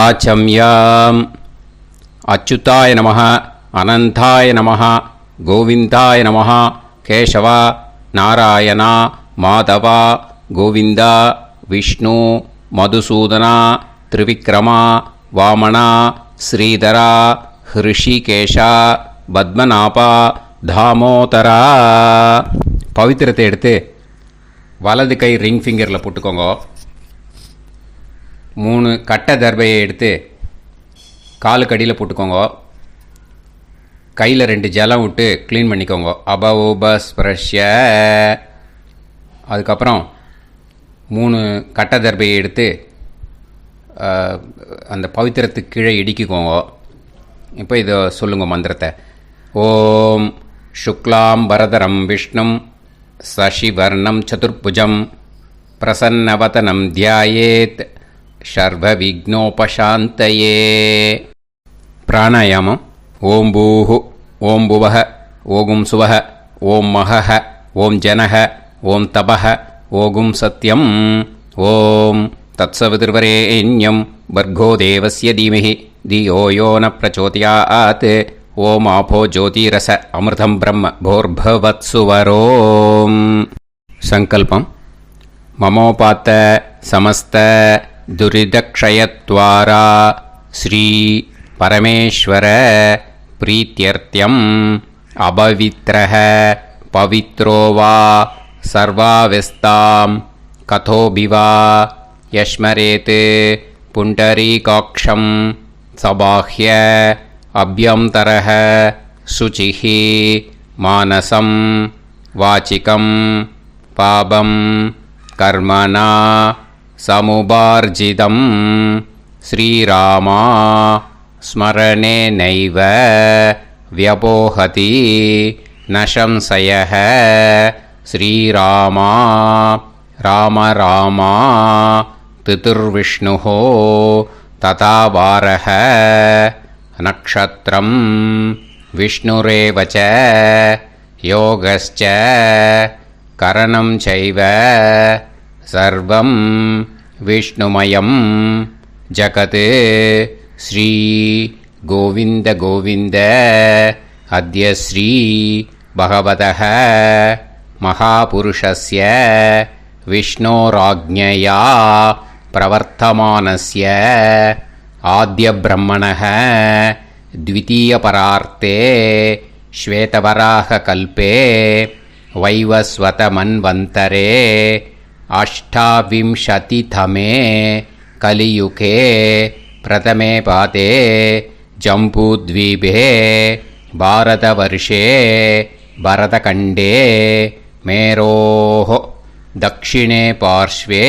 ஆச்சம்யாம். அச்சுதாய நமः, அனந்தாய நமः, கோவிந்தாய நமः, கேசவா, நாராயணா, மாதவா, கோவிந்தா, விஷ்ணு, மதுசூதனா, திரிவிக்ரமா, வாமனா, ஸ்ரீதரா, ஹிருஷிகேஷா, பத்மநாபா, தாமோதரா. பவித்திரத்தை எடுத்து வலது கை ரிங் ஃபிங்கரில் போட்டுக்கோங்க. 3 கட்டை தர்பையை எடுத்து காலுக்கடியில் போட்டுக்கோங்க. கையில் 2 ஜலம் விட்டு க்ளீன் பண்ணிக்கோங்க. அபவோபஸ்பிரஷ்ய. அதுக்கப்புறம் 3 கட்டை தர்பையை எடுத்து அந்த பவித்திரத்துக்கு கீழே இடிக்கிக்கோங்க. இப்போ இதை சொல்லுங்க மந்திரத்தை. ஓம் சுக்லாம் வரதரம் விஷ்ணும் சசிவர்ணம் சதுர்புஜம் பிரசன்னவதனம் தியாயேத் சர்வ விக்னோபசாந்தயே. பிராணாயாமம். ஓம் பூஹு, ஓம் புவஹ, ஓகும் சுவஹ, ஓம் மஹஹ, ஓம் ஜனஹ, ஓம் தபஹ, ஓகும் சத்யம். ஓம் தத்சவிதுர்வரேண்யம் வர்கோ தேவஸ்ய தீமஹி தியோ யோ ந பிரச்சோதயாத். ஓம் ஆபோ ஜோதிரச அமிர்தம் பிரம்ம போர்பவத்சுவரோம். சங்கல்பம். மமோபாத்த சமஸ்த துரிதக்ஷயத்வாரா ஸ்ரீ பரமேஸ்வர பிரீத்யர்த்தியம் அபவித்ரஹ பவித்ரோ வா சர்வாவஸ்தாம் கதோபிவா யஸ்மரேத் புண்டரீகாக்ஷம் சபாஹ்ய அப்யந்தரஹ சுசிஹ மானசம் வாசிகம் பாபம் கர்மணா சமுபார்ஜிதம் ஸ்ரீராமா ஸ்மரணேனைவ வ்யபோஹதி ந சம்சயः. ஸ்ரீராமா ராம ராமா திதிர்விஷ்ணுः ததா வாரः. நக்ஷத்ரம் விஷ்ணுரேவ ச யோகஸ்ச கரணம் சைவ சர்வம் விஷ்ணுமயம் ஜகத். ஸ்ரீ கோவிந்த கோவிந்த அத்ய ஸ்ரீ பகவதः மகாபுருஷஸ்ய விஷ்ணோராஜ்ஞயா பிரவர்த்தமானஸ்ய ஆத்ய பிரம்மணः த்விதீயபரார்த்தே ஸ்வேதவராக கல்பே வைவஸ்வத மன்வந்தரே அஷ்டாவிம்சதிதமே கலியுகே பிரதமே பாதே ஜம்பூத்வீபே பாரதவர்ஷே பரதகண்டே மேரோः தக்ஷிணே பார்ஷ்வே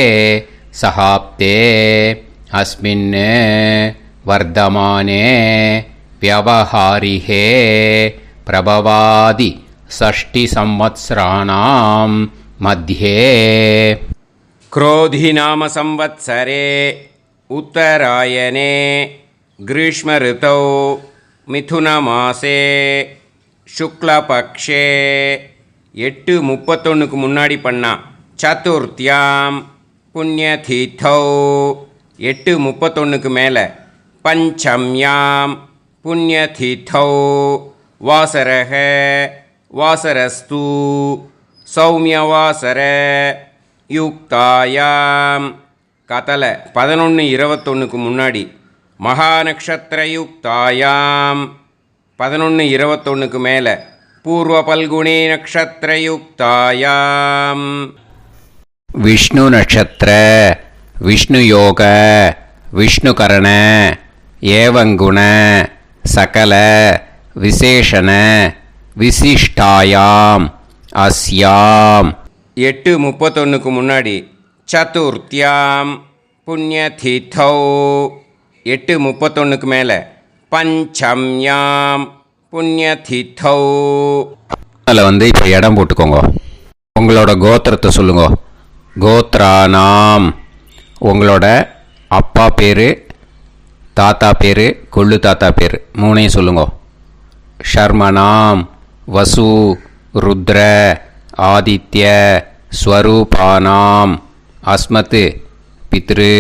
சஹாப்தே அஸ்மின் வர்தமானே व्यवहारिहे प्रभवादि षष्टि संवत्सराणां मध्ये. क्रोधी नाम संवत्सरे उत्तरायणे ग्रीष्म ऋतौ मिथुनमासे शुक्लपक्षे 8:31 முன்னாடி பண்ணா. சதுர்த்தியாம் புண்ணியதீதௌ 8:31 மேலே. பஞ்சம்யாம் புண்ணியதீதௌ வாசரஹ வாசரஸ்து சௌமியவாசர யுக்தாயாம் கதலை 11:21 முன்னாடி. மகாநக்ஷத்திரயுக்தாயாம் 11:21 மேலே. பூர்வ பல்குணி நக்ஷத்திரயுக்தாயாம். விஷ்ணு நட்சத்திர விஷ்ணு யோக விஷ்ணுகரண ஏவங்குண சகல விசேஷண விசிஷ்டாயாம் அஸ்யாம் 8:31 முன்னாடி. சதுர்த்தியாம் புண்ணியதீதௌ 8:31 மேலே. பஞ்சம்யாம் புண்ணியதீதௌ. அதில் இப்போ இடம் போட்டுக்கோங்க. உங்களோட கோத்திரத்தை சொல்லுங்க. கோத்ரானாம். உங்களோட அப்பா பேர், தாத்தா பேர், கொள்ளு தாத்தா பேர் 3ஐயும் சொல்லுங்க. ஷர்மனாம் வசு ருத்ர ஆதித்ய ஸ்வரூபானாம் அஸ்மத் பித்ரு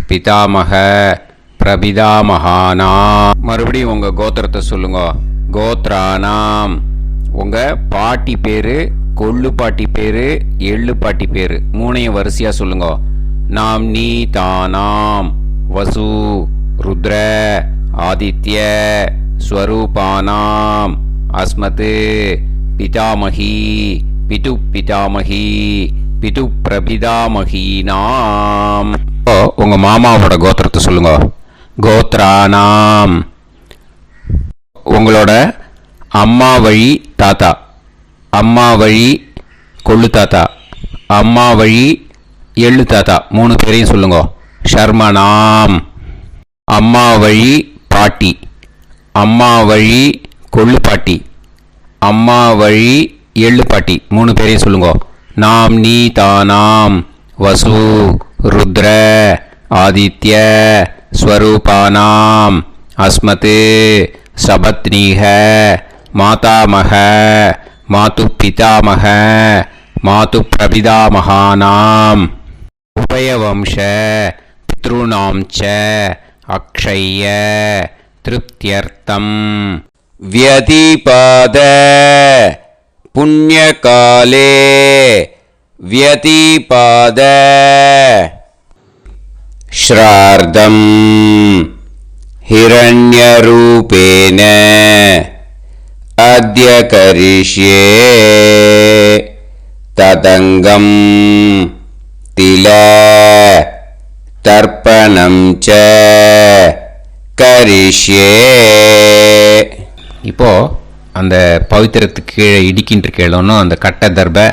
பிதாமக பிரபிதாமகானாம். மறுபடியும் உங்கள் கோத்திரத்தை சொல்லுங்க. கோத்ரானாம். உங்கள் பாட்டி பேர், கொள்ளு பாட்டி பேர், எள்ளு பாட்டி பேர் மூணையும் வரிசையாக சொல்லுங்க. நாம் நீ தானாம் வசு ருத்ர ஆதித்ய ஸ்வரூபானாம் அஸ்மத் பிதாமகி பிது பிதாமகி பிது பிரபிதாமகீனாம். உங்க மாமாவோட கோத்திரத்தை சொல்லுங்க. கோத்ரானாம். உங்களோட அம்மா வழி தாத்தா, அம்மா வழி கொள்ளு தாத்தா, அம்மா வழி எள்ளு தாத்தா மூணு பேரையும் சொல்லுங்க. ஷர்மனாம். அம்மா வழி பாட்டி, அம்மா வழி கொள்ளு பாட்டி, அம்மா வழி எள்ளு பாட்டி மூணு பேரையும் சொல்லுங்க. நாம் நீ தானாம் வசு ருத்ர ஆதித்ய ஸ்வரூபானாம் அஸ்மத் சபத்னீஹ மாதாமக மாது பிதாமக மாது பிரபிதாமகானாம் உபயவம்ச பித்ருணாம் ச அக்ஷய திருப்தியர்த்தம் வியதிபாத புண்ணியகாலே வியதிபாத ஸ்ரார்த்தம் ஹிரண்யரூபேன அத்ய கரிஷ்யே ததங்கம் தில தர்ப்பணம் ச கரிஷ்யே. இப்போ அந்த பவித்திரத்துக்கு கீழே இடிக்கின்ற கீழே அந்த கட்டை தர்பை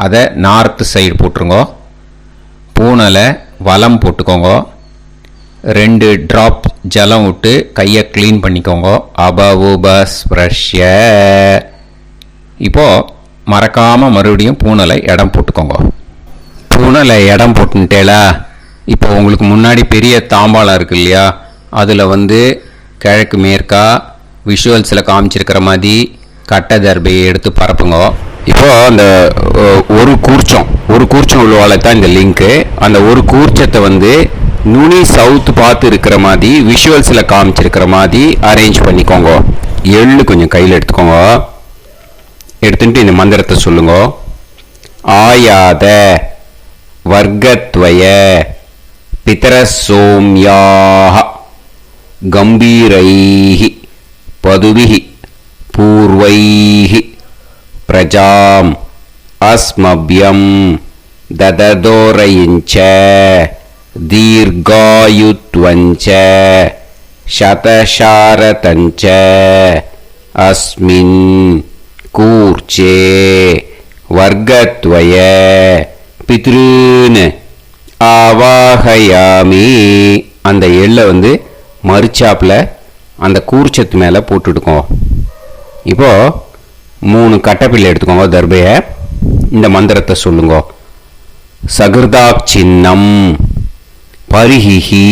அதை நார்த்து சைடு போட்டுருங்க. பூனலை வலம் போட்டுக்கோங்க. 2 ட்ராப் ஜலம் விட்டு கையை க்ளீன் பண்ணிக்கோங்க. அபவுபஸ்ப்ரஷ்ய. இப்போது மறக்காமல் மறுபடியும் பூனலை இடம் போட்டுக்கோங்க. பூனலை இடம் போட்டுட்டேலா. இப்போ உங்களுக்கு முன்னாடி பெரிய தாம்பாளம் இருக்கு இல்லையா, அதில் கிழக்கு மேற்கா விஷுவல்ஸில் காமிச்சிருக்கிற மாதிரி கட்டை தர்பையை எடுத்து பரப்புங்க. இப்போது அந்த ஒரு கூர்ச்சம் உள்ளவால தான் இந்த லிங்க்கு. அந்த ஒரு கூர்ச்சத்தை நுனி சவுத்து பார்த்து இருக்கிற மாதிரி விஷுவல்ஸில் காமிச்சிருக்கிற மாதிரி அரேஞ்ச் பண்ணிக்கோங்க. எள்ளு கொஞ்சம் கையில் எடுத்துக்கோங்க. எடுத்துட்டு இந்த மந்திரத்தை சொல்லுங்க. ஆயாத வர்க்கத்வய பிதரசோம்யாக கம்பீரைஹி பதுவிஹி பூர்வைஹி பிரஜாம் அஸ்மப்யம் தததோரயிஞ்ச தீர்காயுத்வஞ்ச சதசாரதஞ்ச அஸ்மின் கூர்ச்சே வர்க்கத்வய பித்ருன் ஆவாஹயாமி. அந்த எள்ளை மறுச்சாப்பில் அந்த கூர்ச்சத்து மேலே போட்டுடுக்கோம். இப்போது 3 கட்டைப்பிள்ளை எடுத்துக்கோங்க. தர்பையை இந்த மந்திரத்தை சொல்லுங்க. சகிருதாக் சின்னம் பரிஹிஹி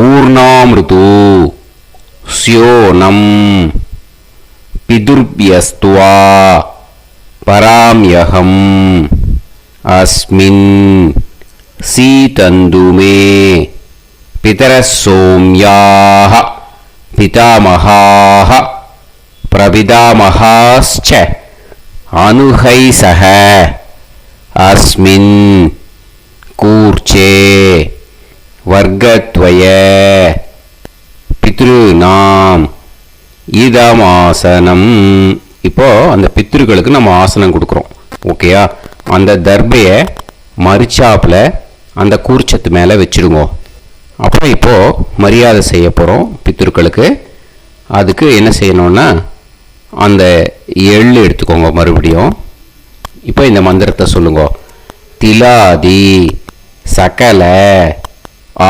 ஊர்ணாமிருது ஸ்யோனம் பிதுர்பியஸ்துவா பராம்யகம் அஸ்மின் சீதந்துமே பிதரசோம்யாக பிதாமகாः பிரபிதாமகாஸ்ச அனுஹைசஹ அஸ்மின் கூர்ச்சே வர்க்கத்வய பித்ருநாம் இதமாசனம். இப்போ அந்த பித்ருக்களுக்கு நம்ம ஆசனம் கொடுக்குறோம். ஓகேயா? அந்த தர்பையை மறுச்சாப்பில் அந்த கூர்ச்சத்து மேலே வச்சுடுங்க. அப்புறம் இப்போது மரியாதை செய்ய போகிறோம் பித்ருக்களுக்கு. அதுக்கு என்ன செய்யணும்னா அந்த எள்ளு எடுத்துக்கோங்க. மறுபடியும் இப்போ இந்த மந்திரத்தை சொல்லுங்க. திலாதி சகல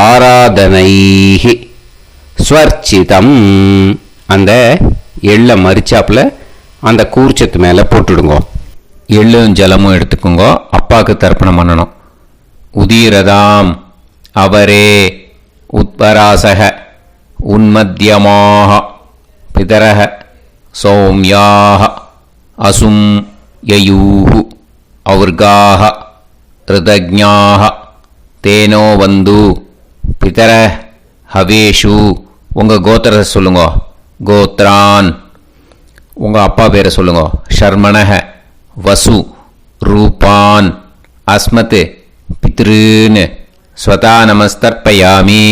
ஆராதனைஹி ஸ்வர்ச்சிதம். அந்த எள்ளை மரிச்சாப்பில் அந்த கூர்ச்சத்து மேலே போட்டுடுங்க. எள்ளும் ஜலமும் எடுத்துக்கோங்க. அப்பாவுக்கு தர்ப்பணம் பண்ணணும். உதீரதாம் அவரே உத்பராசக உன்மத்தியமாக பிதரக சௌமியாக அசும் யயூஹு அவர்காக ரிதஜ்ஞாக தேனோ வந்து பிதர ஹவேஷு உங்கள் கோத்திரத்தை சொல்லுங்க. கோத்ரான் உங்கள் அப்பா பேரை சொல்லுங்க. ஷர்மணஹ வசு ரூபான் அஸ்மத் பித்ருன்னு ஸ்வதா நமஸ்தர்ப்பயாமி.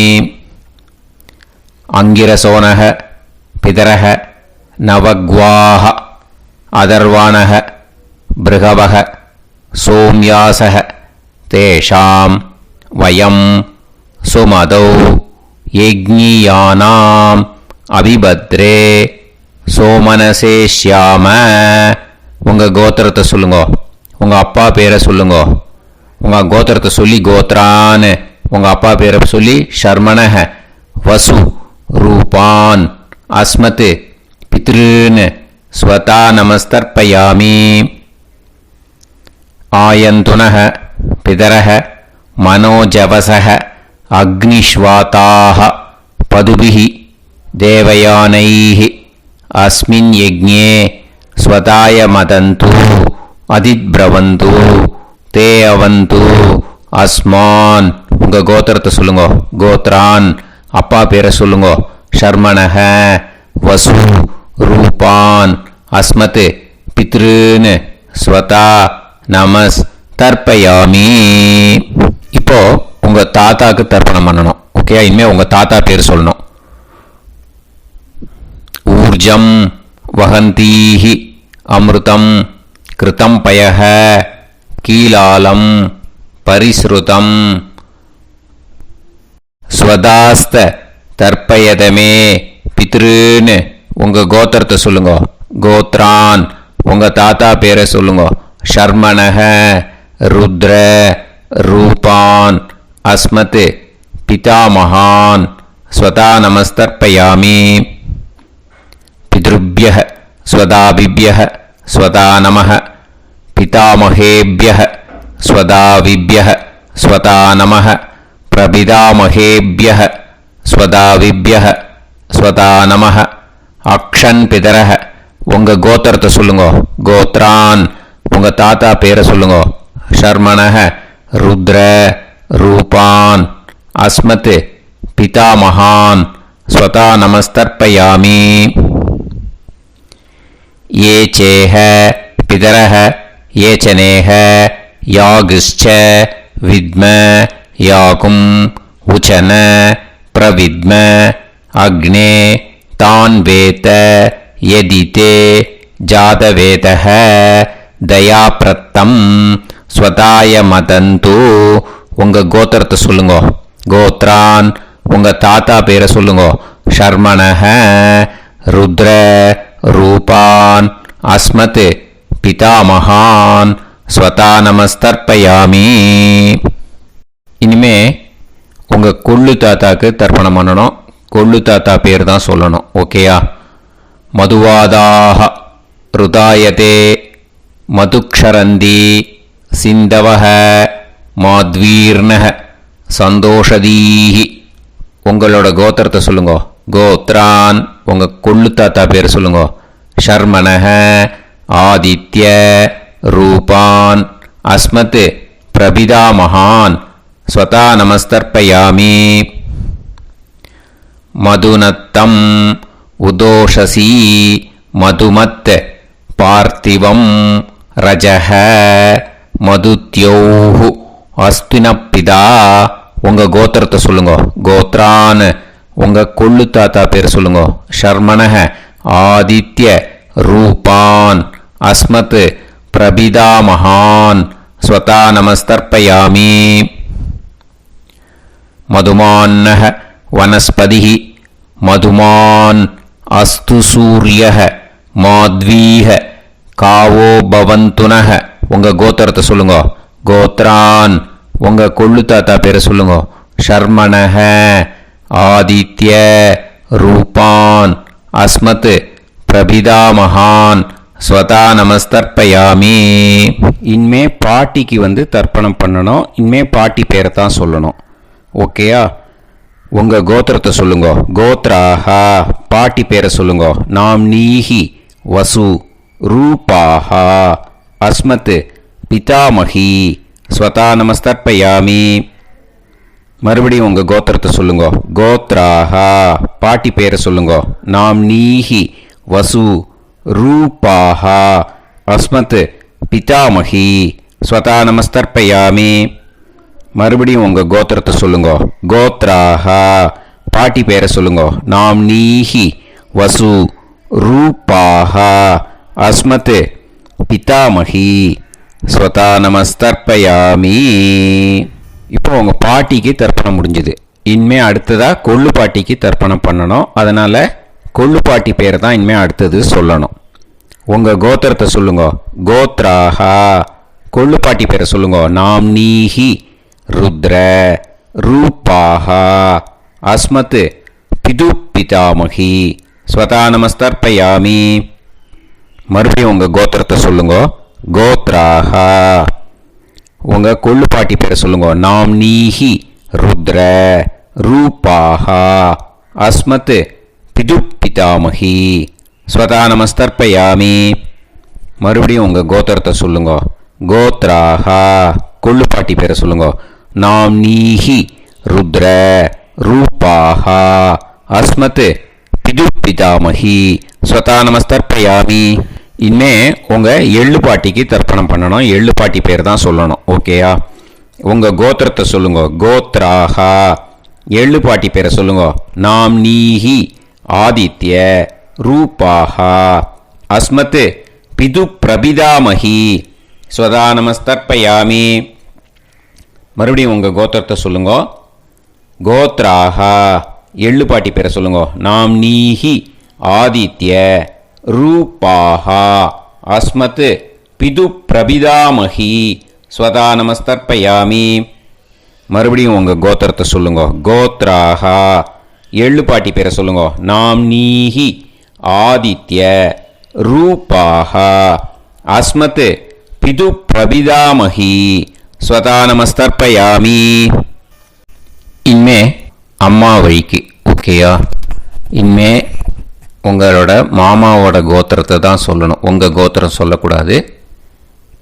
அங்கிரசோனஹ பிதரஹ நவக்வாஹ அதர்வாணஹ பிருகவஹ சோம்யாசஹ தேஷாம் வயம் சுமதௌ யஜ்ஞியானாம் அபிபத்ரே சோமனசேஷ்யாம. உங்கள் கோத்திரத்தை சொல்லுங்க. உங்கள் அப்பா பேரை சொல்லுங்க. உங்கள் கோத்திரத்தை சொல்லி கோத்ரான்னு உங்கள் அப்பா பேரை சொல்லி ஷர்மணஹ வசு ரூபான் அஸ்மத் பித்ருன்னு ஸ்வதா நமஸ்தர்ப்பயாமி. ஆயந்துனஹ பிதரஹ மனோஜவசஹ அக்னிஷ்வாதாஹ பதுபிஹி தேவயானைஹ அஸ்மின் யஜ்ஞே ஸ்வதாய மதந்து அதிப்ரவந்து தே அவது அஸ்மான். உங்கள் கோத்திரத்தை சொல்லுங்க. கோத்ரான் அப்பா பேரை சொல்லுங்க. ஷர்மணஹ வசு ரூபான் அஸ்மத் பித்ருன்னு ஸ்வதா நமஸ் தர்ப்பயாமி. இப்போ உங்கள் தாத்தாக்கு தர்ப்பணம் பண்ணணும். ஓகே, இனிமேல் உங்கள் தாத்தா பேர் சொல்லணும். ஊர்ஜம் வஹந்தீஹி அமிர்தம் கிருதம் பயஹ கீலாலம் பரிஸ்ருதம் ஸ்வதாஸ்த தர்ப்பயதமே பித்ருன்னு உங்கள் கோத்திரத்தை சொல்லுங்க. கோத்ரான் உங்கள் தாத்தா பேரை சொல்லுங்க. ஷர்மணஹ ருத்ர ரூபான் அஸ்மத் பிதாமகான் ஸ்வதா நமஸ்தர்ப்பயாமி. பித்ருப்யஹ ஸ்வதாபிப்யஹ ஸ்வதா நமஹ பிதாமகேப்யஹ ஸ்வதாவிப்யஹ ஸ்வதா நமஹ பிரபிதாமகேப்யஹ ஸ்வதாவிப்யஹ ஸ்வதா நமஹ. அக்ஷன் பிதரஹ உங்கள் கோத்திரத்தை சொல்லுங்க. கோத்ரான் உங்கள் தாத்தா பேரை சொல்லுங்க. ஷர்மணஹ ருத்ர ரூபான் அஸ்மத் பிதாமகான் ஸ்வதா நமஸ்தர்ப்பயாமி. ये चेह पितरः ये च नेह यागश्च विद्म याकुं उचन प्रविद्म अग्ने तान् वेत यदिते जातवेतः दयाप्रत्तं स्वताय मदन्तु. உங்கள் கோத்திரத்தை சொல்லுங்க. கோத்ரான் உங்கள் தாத்தா பேரை சொல்லுங்க. ஷர்மணஹ ருத்ர ரூபான் அஸ்மத் பிதாமகான் ஸ்வதா நமஸ்தர்ப்பயாமி. இனிமே உங்கள் கொள்ளு தாத்தாக்கு தர்ப்பணம் பண்ணணும். கொள்ளு தாத்தா பேர் தான் சொல்லணும். ஓகேயா? மதுவாதாக ருதாயதே மதுக்ஷரந்தி சிந்தவஹ மாத்வீர்ணஹ சந்தோஷதீஹி. உங்களோட கோத்திரத்தை சொல்லுங்க. கோத்ரான் உங்கள் கொள்ளு தாத்தா பேர் சொல்லுங்க. ஷர்மணஹ ஆதித்ய ரூபான் அஸ்மத் பிரபிதாமகான் ஸ்வதா நமஸ்தர்ப்பயாமி. மதுநத்தம் உதோஷசி மதுமத் பார்த்திவம் ரஜஹ மதுத்யோஹு அஸ்தினப்பிதா. உங்கள் கோத்திரத்தை சொல்லுங்க. கோத்ரான் உங்கள் கொள்ளு தாத்தா பேர் சொல்லுங்க. ஷர்மணஹ ஆதித்ய ரூபான் அஸ்மத் பிரபிதாமகான் ஸ்வதா நமஸ்தர்ப்பயாமி. மதுமான்னஹ வனஸ்பதிஹ மதுமான் அஸ்து சூரியஹ மாத்வீஹ காவோ பவந்துனஹ. உங்கள் கோத்திரத்தை சொல்லுங்க. கோத்ரான் உங்கள் கொள்ளு தாத்தா பேரை சொல்லுங்க. ஷர்மணஹ ஆதித்ய ரூபான் அஸ்மத் பிரபிதாமகான் ஸ்வதா நமஸ்தர்ப்பயாமி. இனிமே பாட்டிக்கு தர்ப்பணம் பண்ணணும். இனிமே பாட்டி பேரை தான் சொல்லணும். ஓகேயா? உங்கள் கோத்திரத்தை சொல்லுங்க. கோத்ராஹா பாட்டி பேரை சொல்லுங்க. நாம் நீஹி வசு ரூபாஹா அஸ்மத் பிதாமகி ஸ்வதா நமஸ்தர்ப்பயாமி. மறுபடியும் உங்கள் கோத்திரத்தை சொல்லுங்க. கோத்ராஹா பாட்டி பேரை சொல்லுங்க. நாம் நீஹி வசு ரூபாஹா அஸ்மத் பிதாமகி ஸ்வதா நமஸ்தர்ப்பயாமி. மறுபடியும் உங்கள் கோத்திரத்தை சொல்லுங்க. கோத்ராஹா பாட்டி பேரை சொல்லுங்க. நாம் நீஹி வசு ரூபாஹா அஸ்மத் பிதாமகி ஸ்வதா நமஸ்தர்ப்பயாமி. இப்போ உங்கள் பாட்டிக்கு தர்ப்பணம் முடிஞ்சுது. இனிமே அடுத்ததாக கொள்ளு பாட்டிக்கு தர்ப்பணம் பண்ணணும். அதனால் கொள்ளு பாட்டி பேரை தான் இனிமேல் அடுத்தது சொல்லணும். உங்கள் கோத்திரத்தை சொல்லுங்க. கோத்ராஹா கொள்ளு பாட்டி பேரை சொல்லுங்க. நாம் நீஹி ருத்ர ரூபாஹா அஸ்மத் பிது பிதாமகி ஸ்வதா நமஸ்தர்ப்பயாமி. மறுபடியும் உங்கள் கோத்திரத்தை சொல்லுங்க. கோத்ராஹா உங்கள் கொள்ளு பாட்டி பேரை சொல்லுங்க. நாம் நீஹி ருத்ர ரூபாஹா அஸ்மத் பிது பிதாமகி ஸ்வதா நமஸ்தர்ப்பயாமி. மறுபடியும் உங்கள் கோத்திரத்தை சொல்லுங்க. கோத்ராஹா கொள்ளு பாட்டி பேரை சொல்லுங்க. நாம் நீஹி ருத்ர ரூபாஹா அஸ்மத் பிது பிதாமகி ஸ்வதா நமஸ்தர்ப்பயாமி. இனிமே உங்கள் எள்ளு பாட்டிக்கு தர்ப்பணம் பண்ணணும். எள்ளு பாட்டி பேர் தான் சொல்லணும். ஓகேயா? உங்கள் கோத்திரத்தை சொல்லுங்க. கோத்ராஹா எள்ளு பாட்டி பேரை சொல்லுங்க. நாம் நீஹி ஆதித்ய ரூபாஹா அஸ்மத் பிது பிரபிதாமகி ஸ்வதா நமஸ்தர்ப்பயாமி. மறுபடியும் உங்கள் கோத்திரத்தை சொல்லுங்க. கோத்ராஹா எள்ளு பாட்டி பேரை சொல்லுங்க. நாம் நீஹி ஆதித்ய ரூபாஹா அஸ்மத் பிது பிரபிதாமகி ஸ்வதா நமஸ்தர்ப்பயாமி. மறுபடியும் உங்கள் கோத்திரத்தை சொல்லுங்க. கோத்ராஹா எள்ளு பாட்டி பேரை சொல்லுங்க. நாம் நீஹி ஆதித்ய ரூபாஹா அஸ்மத் பிது பிரபிதாமகி ஸ்வதா நமஸ்தர்ப்பயாமி. இனிமே அம்மா வழிக்கு. ஓகேயா? இனிமே உங்களோட மாமாவோட கோத்திரத்தை தான் சொல்லணும். உங்கள் கோத்திரம் சொல்லக்கூடாது.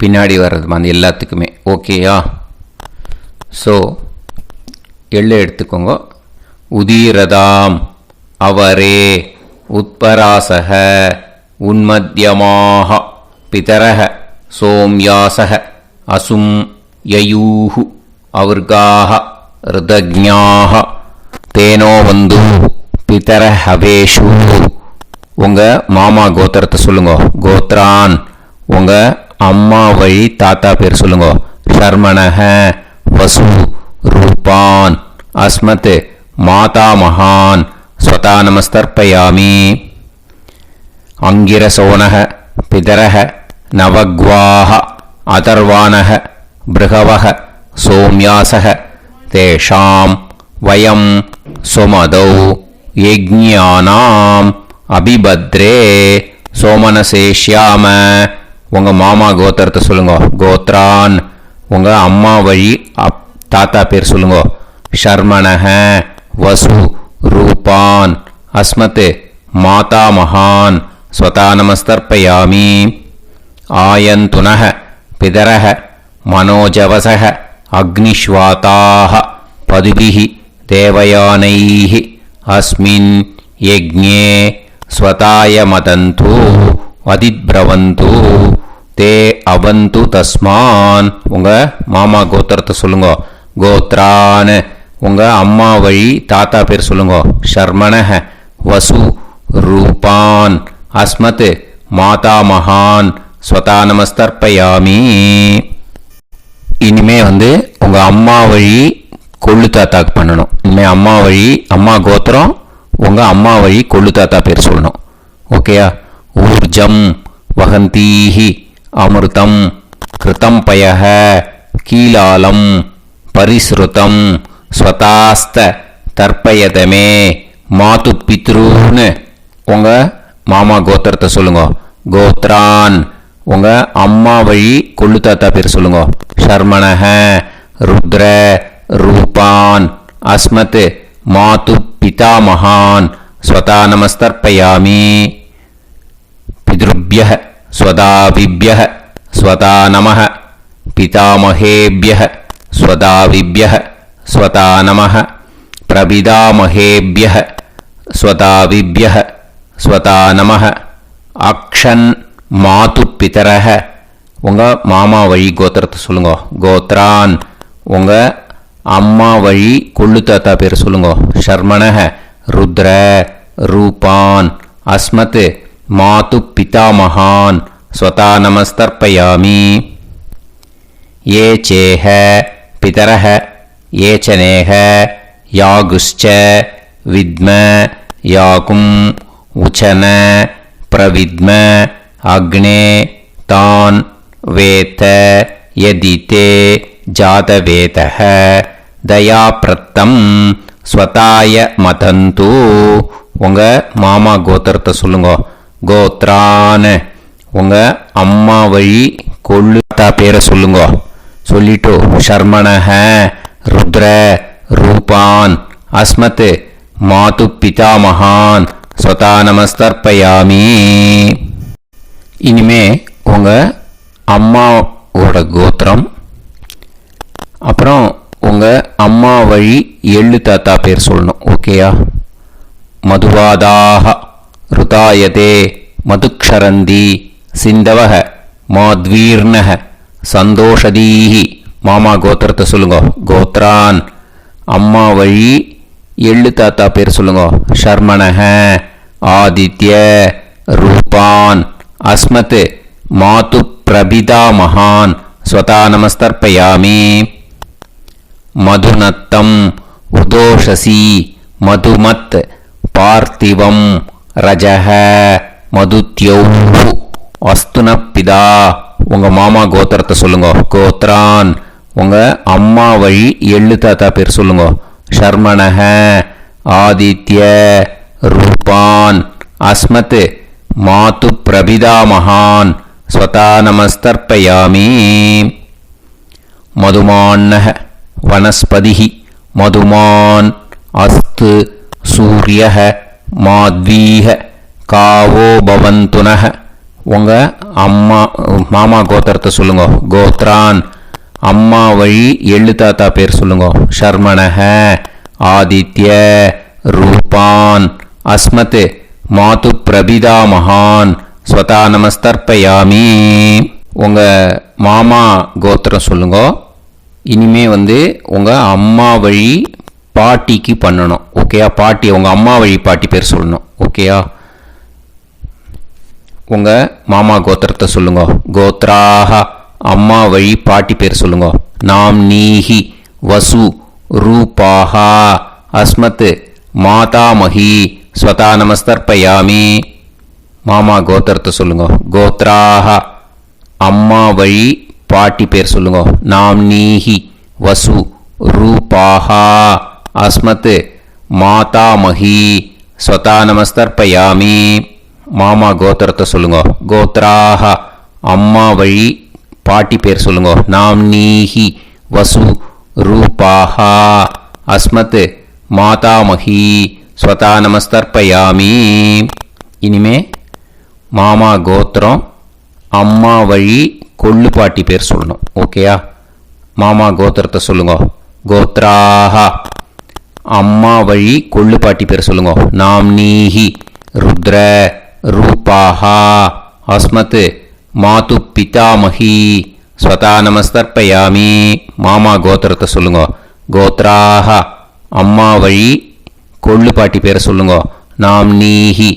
பின்னாடி வர்றது வந்து எல்லாத்துக்குமே. ஓகேயா? ஸோ எள்ளு எடுத்துக்கோங்க. உதீரதாம் அவரே உத்பராசக உன்மத்யமாக பிதரக சோம்யாசக அசும் யயூஹு அவர்காக ருதஜ்ஞாக தேனோ வந்து பிதர ஹவேஷு. உங்கள் மாமா கோத்திரத்தை சொல்லுங்க. கோத்ரான் உங்கள் அம்மா வழி தாத்தா பேர் சொல்லுங்க. ஷர்மணஹ வசு ரூபான் அஸ்மத் மாதா மகான் ஸ்வதா நமஸ்தர்ப்பயாமி. அங்கிரசோனஹ பிதரஹ நவக்வாஹ அதர்வானஹ பிருகவஹ சோம்யாசஹ தேஷாம் வயம் சுமதௌ யஜ்ஞானாம் அபிபத்ரே சோமனசேஷ்யாம. உங்கள் மாமா கோத்திரத்தை சொல்லுங்க. கோத்ரான் உங்கள் அம்மா வழி தாத்தா பேர் சொல்லுங்க. ஷர்மணஹ வசு ரூபான் அஸ்மத் மாதா மகான் ஸ்வதா நமஸ்தர்ப்பயாமி. ஆயந்துனஹ பிதரஹ மனோஜவசஹ அக்னிஷ்வாதாஹ பதுபிஹி தேவயானைஹ அஸ்மின் யஜ்ஞே ஸ்வதாய மதந்து அதிப்ரவந்து தே அவந்து தஸ்மான். உங்கள் மாமா கோத்திரத்தை சொல்லுங்க. கோத்ரான் உங்கள் அம்மா வழி தாத்தா பேர் சொல்லுங்க. ஷர்மணஹ வசு ரூபான் அஸ்மத் மாதா மகான் ஸ்வதா நமஸ்தர்ப்பயாமி. இனிமே உங்கள் அம்மா வழி கொள்ளு தாத்தாக்கு பண்ணணும். இனிமேல் அம்மா வழி அம்மா கோத்திரம் உங்கள் அம்மா வழி கொள்ளு தாத்தா பேர் சொல்லணும். ஓகேயா? ஊர்ஜம் வகந்தீஹி அமிர்தம் கிருதம் பயஹ கீலாலம் பரிஸ்ருதம் ஸ்வதாஸ்த தர்ப்பயதமே மாது பித்ருன்னு. உங்கள் மாமா கோத்திரத்தை சொல்லுங்க. கோத்ரான் உங்கள் அம்மா வழி கொள்ளு தாத்தா பேர் சொல்லுங்க. ஷர்மணஹ ருத்ர ரூபான் அஸ்மத் மாது பிதா மகான் ஸ்வதா நமஸ்தர்ப்பயாமி. பித்ருப்யஹ ஸ்வதாவிப்யஹ ஸ்வதா நமஹ பிதாமகேப்யஹ ஸ்வதாவிப்யஹ ஸ்வதா நமः பிரபிதாமஹேப்யः ஸ்வதாவிப்யः ஸ்வதா நமः அக்ஷன் மாது பிதரஹ உங்கள் மாமா வழி கோத்திரத்தை சொல்லுங்க. கோத்ரான் உங்கள் அம்மா வழி கொள்ளு தாத்தா பேர் சொல்லுங்க. ஷர்மணஹ ருத்ர ரூபான் அஸ்மத் மாது பிதாமகான் ஸ்வதா நமஸ்தர்ப்பயாமி. ये चेह पितरः ये च नेह यागुश्च विद्म याकुम् उचन प्रविद्म अग्ने तान् वेत यदिते जातवेतः दयाप्रत्तं स्वताय मदन्तु உங்கள் மாமா கோத்திரத்தை சொல்லுங்க. கோத்ரான் உங்கள் அம்மா வழி கொள்ளு தாத்தா பேரை சொல்லுங்க. சொல்லிட்டு ஷர்மணஹ ருத்ர ரூபான் அஸ்மத் மாது பிதாமகான் ஸ்வதா நமஸ்தர்ப்பயாமி. இனிமே உங்கள் அம்மாவோட கோத்திரம், அப்புறம் உங்கள் அம்மா வழி எள்ளு தாத்தா பேர் சொல்லணும். ஓகேயா? மதுவாதாக ருதாயதே மதுக்ஷரந்தி சிந்தவக மாத்வீர்ணஹ சந்தோஷதீஹி. மாமா கோத்திரத்தை சொல்லுங்க. கோத்ரான் அம்மா வழி எள்ளு தாத்தா பேர் சொல்லுங்க. ஷர்மணஹ ஆதித்ய ரூபான் அஸ்மத் மாது பிரபிதா மகான் ஸ்வதா நமஸ்தர்ப்பயாமி. மதுநத்தம் உதோஷசி மதுமத் பார்த்திவம் ரஜஹ மதுத்யௌஹு அஸ்துனப்பிதா. உங்கள் மாமா கோத்திரத்தை சொல்லுங்க. கோத்ரான் உங்கள் அம்மா வழி எள்ளு தாத்தா பேர் சொல்லுங்க. ஷர்மணஹ ஆதித்ய ரூபான் அஸ்மத் மாது பிரபிதா மகான் ஸ்வதா நமஸ்தர்ப்பயாமி. மதுமான்னஹ வனஸ்பதிஹி மதுமான் அஸ்து சூரியஹ மாத்வீஹ காவோ பவந்துனஹ. உங்கள் மாமா கோத்திரத்தை சொல்லுங்க. கோத்ரான் அம்மா வழி எள்ளு தாத்தா பேர் சொல்லுங்க. ஷர்மணஹ ஆதித்ய ரூபான் அஸ்மத் மாது பிரபிதா மகான் ஸ்வதா நமஸ்தர்ப்பயாமி. உங்கள் மாமா கோத்திரம் சொல்லுங்க. இனிமே உங்கள் அம்மா வழி பாட்டிக்கு பண்ணணும். ஓகேயா? பாட்டி உங்கள் அம்மா வழி பாட்டி பேர் சொல்லணும். ஓகேயா? உங்கள் மாமா கோத்திரத்தை சொல்லுங்க. கோத்ராஹ அம்மா வழி பாட்டி பேர் சொல்லுங்க. நாம் நீஹி வசு ரூபாஹா அஸ்மத் மாதாமஹி ஸ்வதா நமஸ்தர்ப்பயாமி. மாமா கோத்திரத்தை சொல்லுங்க. கோத்ராஹ அம்மா வழி பாட்டி பேர் சொல்லுங்க. நாம் நீஹி வசு ரூபாஹா அஸ்மத் மாதாமஹி ஸ்வதா நமஸ்தர்ப்பயாமி. மாமா கோத்திரத்தை சொல்லுங்க. கோத்ராஹ அம்மா வழி பாட்டி பேர் சொல்லுங்க. நாம் நீஹி வசு ரூபாஹா அஸ்மத் மாதாமஹி ஸ்வதா நமஸ்தர்ப்பயாமி. இனிமே மாமா கோத்திரம் அம்மா வழி கொள்ளு பாட்டி பேர் சொல்லணும். ஓகேயா? மாமா கோத்திரத்தை சொல்லுங்க. கோத்ராஹ அம்மா வழி கொள்ளு பாட்டி பேர் சொல்லுங்க. நாம் நீஹி ருத்ர ரூபாஹா அஸ்மத் மாது பிதாமஹி ஸ்வதா நமஸ்தர்ப்பயாமி. மாமா கோத்திரத்தை சொல்லுங்க. கோத்ராஹ அம்மா வழி கொள்ளு பாட்டி பேரை சொல்லுங்க. நாம் நீஹி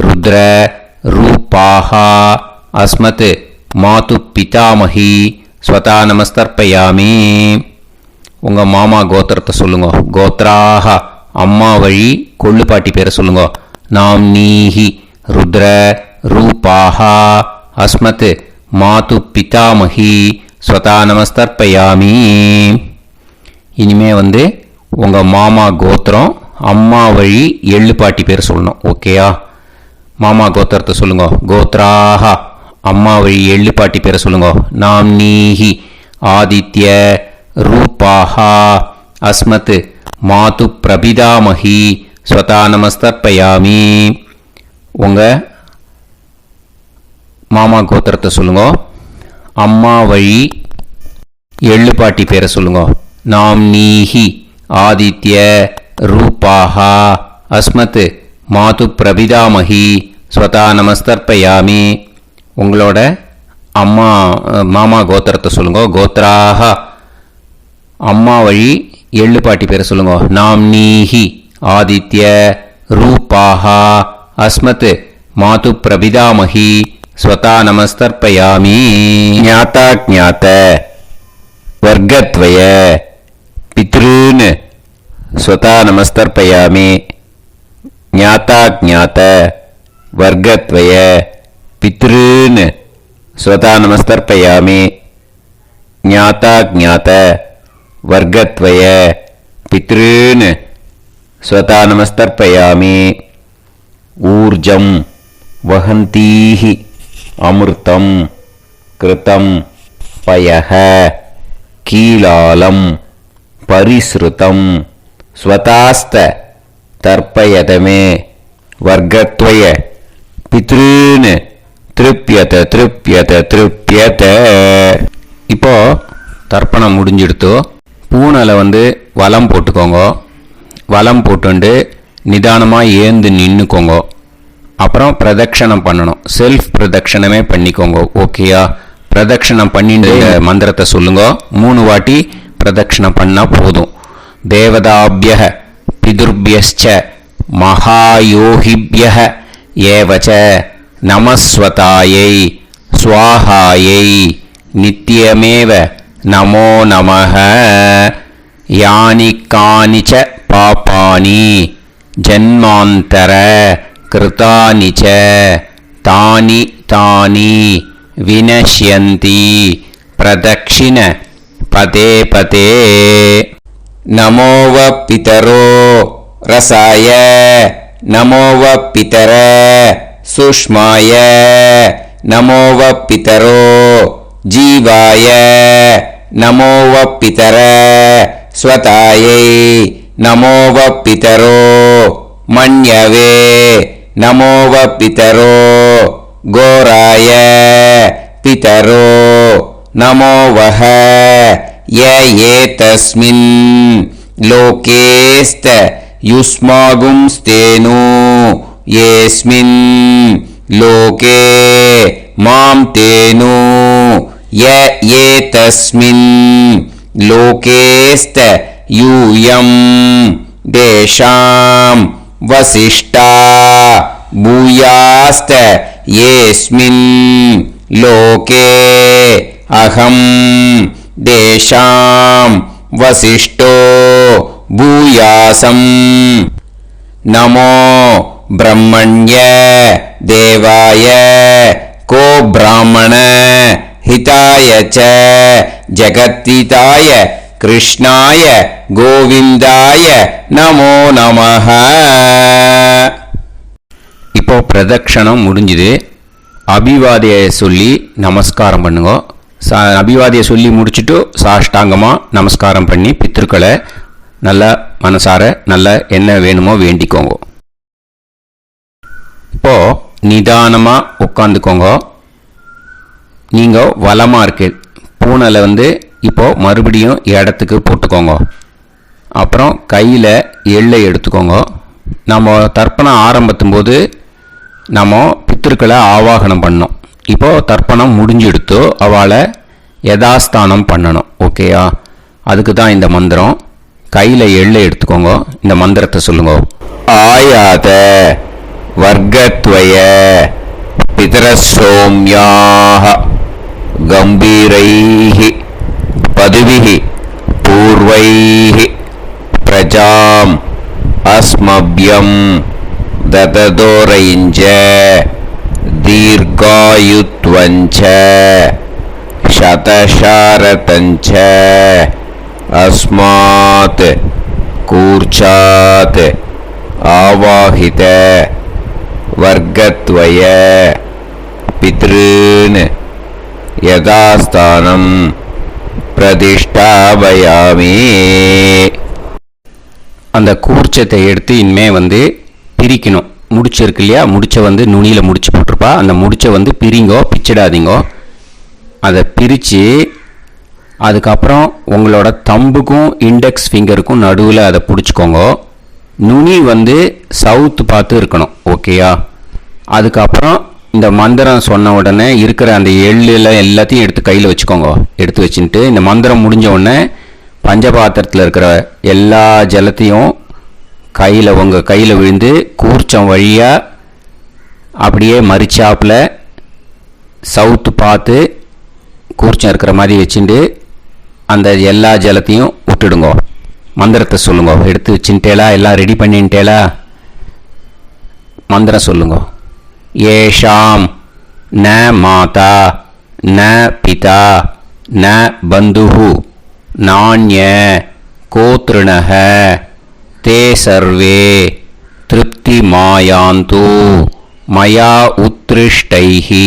ருத்ர ரூபாஹா அஸ்மத் மாது பிதாமஹி ஸ்வதா நமஸ்தர்ப்பயாமி. உங்கள் மாமா கோத்திரத்தை சொல்லுங்க. கோத்ராஹ அம்மா வழி கொள்ளு பாட்டி பேரை சொல்லுங்க. நாம் நீஹி ருத்ர ரூபாஹா அஸ்மத் மாது பிதாமஹி ஸ்வதா நமஸ்தர்ப்பயாமி. இனிமே உங்கள் மாமா கோத்திரம் அம்மா வழி எள்ளு பாட்டி பேர் சொல்லணும். ஓகேயா? மாமா கோத்திரத்தை சொல்லுங்க. கோத்ராஹ அம்மா வழி எள்ளு பாட்டி பேரை சொல்லுங்க. நாம் நீஹி ஆதித்ய ரூபாஹா அஸ்மத் மாது பிரபிதாமஹி ஸ்வதா நமஸ்தர்ப்பயாமி. உங்கள் மாமா கோத்திரத்தை சொல்லுங்க. அம்மா வழி எள்ளு பாட்டி பேரை சொல்லுங்க. நாம் நீஹி ஆதித்ய ரூபாः அஸ்மத் மாது பிரபிதாமகி ஸ்வதா நமஸ்தர்ப்பயாமி. உங்களோட அம்மா மாமா கோத்திரத்தை சொல்லுங்க. கோத்ராக அம்மா வழி எள்ளு பாட்டி பேரை சொல்லுங்க. நாம்னீஹி ஆதித்ய ரூபாः அஸ்மத் மாது பிரபிதாமகி ஸ்வதா நமஸ்தர்ப்பயாமி. ஞாதா ஞாத வர்க்கத்வய பித்ருன் ஸ்வதா நமஸ்தர்ப்பயாமி. ஞாதா ஞாத வர்க்கத்வய பித்ருன் ஸ்வதா நமஸ்தர்ப்பயாமி. ஞாதா ஞாத வர்க்கத்வய பித்ருன் ஸ்வதா நமஸ்தர்ப்பயாமி. ஊர்ஜம் வஹந்தீஹி அமிர்தம் கிருதம் பயஹ கீலாலம் பரிஸ்ருதம் ஸ்வதாஸ்த தர்ப்பயதமே வர்க்கத்வய பித்ருன் திருப்யத திருப்யத திருப்யத. இப்போ தர்ப்பணம் முடிஞ்சிடுத்தோ. பூனலை வலம் போட்டுக்கோங்க. வலம் போட்டுண்டு நிதானமாக ஏந்து நின்றுக்கோங்க. அப்புறம் பிரதட்சணம் பண்ணணும். செல்ஃப் பிரதட்சணமே பண்ணிக்கோங்க. ஓகேயா? பிரதட்சணம் பண்ணிட்டு மந்திரத்தை சொல்லுங்க. 3 வாட்டி பிரதட்சணம் பண்ணால் போதும். தேவதாபிய பிதுர்பியஸ்ச மகாயோகிபிய ஏவச்ச நமஸ்வதாயை ஸ்வாஹாயை நித்யமேவ நமோ நமஹ. யானி கானிச்ச பாபானி ஜன்மாந்தர கிருதானி ச தானி தானி வினஷ்யந்தி பிரதக்ஷிண பதே பதே. நமோவ பிதரோ ரசாய நமோவ பிதர சுஷ்மாய நமோவ பிதரோ ஜீவாய நமோவ பிதர ஸ்வதாயை நமோவ பிதரோ மன்யவே நமோவ பிதரோ கோராய பிதரோ நமோவஹ. ய ஏதஸ்மின் லோகேஸ்த யுஸ்மாகும்ஸ்தேனு ஏஸ்மின் லோகே மாம் தேனு. ய ஏதஸ்மின் லோகேஸ்த யூயம் தேஷாம் வசிஷ்டா பூயாஸ்த ஏஸ்மின் லோகே அகம் தேஷாம் வசிஷ்டோ பூயாசம். நமோ பிரம்மண்ய தேவாய கோ பிராமண ஹிதாய ச ஜகத்ஹிதாய கிருஷ்ணாய கோவிந்தாய நமோ நமஹ. இப்போ பிரதட்சணம் முடிஞ்சுது. அபிவாதியை சொல்லி நமஸ்காரம் பண்ணுங்க. அபிவாதியை சொல்லி முடிச்சுட்டு சாஷ்டாங்கமாக நமஸ்காரம் பண்ணி பித்ருக்களை நல்லா மனசார நல்லா என்ன வேணுமோ வேண்டிக்கோங்க. இப்போ நிதானமாக உட்காந்துக்கோங்க. நீங்கள் வலமாக இருக்கு பூனலை இப்போ மறுபடியும் இடத்துக்கு போட்டுக்கோங்க. அப்புறம் கையில் எள்ளை எடுத்துக்கோங்க. நம்ம தர்ப்பணம் ஆரம்பித்தும் போது நம்ம பித்திருக்களை ஆவாகனம் பண்ணோம். இப்போது தர்ப்பணம் முடிஞ்செடுத்து அவளை யதாஸ்தானம் பண்ணணும். ஓகேயா? அதுக்கு தான் இந்த மந்திரம். கையில் எள்ளை எடுத்துக்கோங்க. இந்த மந்திரத்தை சொல்லுங்க. ஆயாத வர்க்கத்வய பிதரசோம்யாக கம்பீரைஹி பதுவிஹி பூர்வைஹி பிரஜாம் அஸ்மப்யம் தததோரைஞ்ச தீர்காயுத்வஞ்ச சதசாரதஞ்ச அஸ்மாத் கூர்ச்சாத் ஆவாஹித வர்க்கத்வய பித்ருன் யதாஸ்தானம் பிரதிஷ்டாபயாமி. அந்த கூர்ச்சத்தை எடுத்து இனிமே பிரிக்கணும். முடிச்சிருக்கு இல்லையா? முடிச்ச நுனியில் முடிச்சு போட்டிருப்பா. அந்த முடிச்ச பிரிங்கோ, பிச்சிடாதீங்கோ. அதை பிரித்து அதுக்கப்புறம் உங்களோட தம்புக்கும் இண்டெக்ஸ் ஃபிங்கருக்கும் நடுவில் அதை பிடிச்சிக்கோங்க. நுனி வந்து சவுத்து பார்த்து இருக்கணும். ஓகேயா? அதுக்கப்புறம் இந்த மந்திரம் சொன்ன உடனே இருக்கிற அந்த எள்ளில் எல்லாத்தையும் எடுத்து கையில் வச்சுக்கோங்க. எடுத்து வச்சுட்டு இந்த மந்திரம் முடிஞ்ச உடனே பஞ்சபாத்திரத்தில் இருக்கிற எல்லா ஜலத்தையும் உங்கள் கையில் விழுந்து கூர்ச்சம் வழியாக அப்படியே மறிச்சாப்பில் சவுத்து பார்த்து கூர்ச்சம் இருக்கிற மாதிரி வச்சுட்டு அந்த எல்லா ஜலத்தையும் விட்டுடுங்க. மந்திரத்தை சொல்லுங்க. எடுத்து வச்சுட்டேலா? எல்லாம் ரெடி பண்ணிட்டேலா? மந்திரம் சொல்லுங்க. ஏஷாம் ந மாதா ந பிதா ந பந்துஹு நாண்ய கோத்ருணஹ தே சர்வே திருப்தி மாயாந்து மயா உத்ருஷ்டைஹி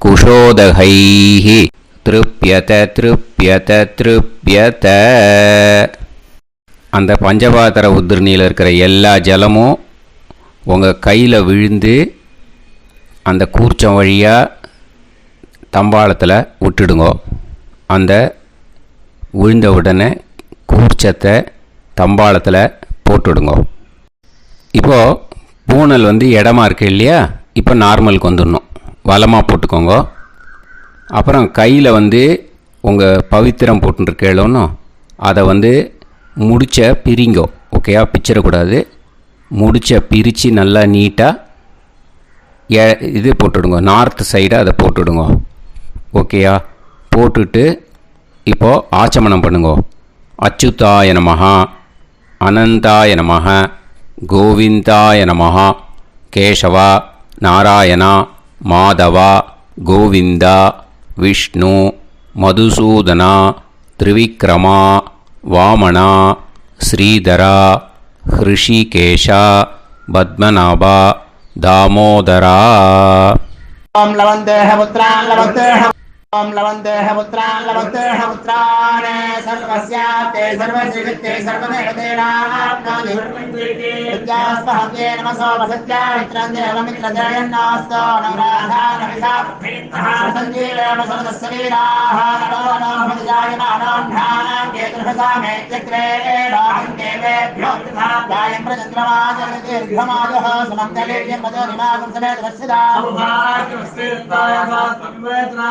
குஷோதகைஹி திருப்யத திருப்யத திருப்யத. அந்த பஞ்சபாத்திர உதிரணியில் இருக்கிற எல்லா ஜலமும் உங்கள் கையில் விழுந்து அந்த கூர்ச்சம் வழியாக தம்பாளத்தில் விட்டுடுங்க. அந்த விழுந்த உடனே கூர்ச்சத்தை தம்பாளத்தில் போட்டுவிடுங்க. இப்போது பூனல் வந்து இடமா இருக்குது இல்லையா? இப்போ நார்மலுக்கு வந்துடணும். வலமாக போட்டுக்கோங்க. அப்புறம் கையில் வந்து உங்கள் பவித்திரம் போட்டுருக்கேளோன்னு அதை வந்து முடிச்ச பிரிங்கோ. ஓகேயா? பிச்சிடக்கூடாது. முடிச்ச பிரித்து நல்லா நீட்டாக இது போட்டுவிடுங்க. நார்த் சைடை அதை போட்டுவிடுங்க. ஓகேயா? போட்டுட்டு இப்போது ஆச்சமனம் பண்ணுங்க. அச்சுதாய நமஹ அனந்தாய நமஹ கோவிந்தாய நமஹ கேசவா நாராயணா மாதவா கோவிந்தா விஷ்ணு மதுசூதனா திரிவிக்ரமா வாமனா ஸ்ரீதரா ஹிருஷிகேஷா பத்மநாபா தாமோதரா. ஓம் லவந்தேஹ புத்ரான் லவந்தேஹ ஓம் லவந்தேஹ புத்ரான் லவந்தேஹ புத்ரான் சர்வஸ்யாதே சர்வசிவித்தே சர்வதேவதேனாப்னோதி வித்யாஸ்மஹே நமசோ வசத்யா மித்ரன் தேவமித்ரதேயன்னாஸ்தோ நவராധാന விசாப்தீத்தஹ சஞ்சீவேன சதஸ்வீராஹ நமோ நமः ஜாயமானோன்ஹானம் கேதுர்ஹசாமே சக்ரே ராஹம் தேவேभ्यो தாயம் பிரஜந்திரமாஜ தீர்ഘமாஜः சமந்தலேயம் மதோரிமாகம் சமேத வஸ்ஸதா உபாகிஸ்தித்தாய சாத்வேத்னா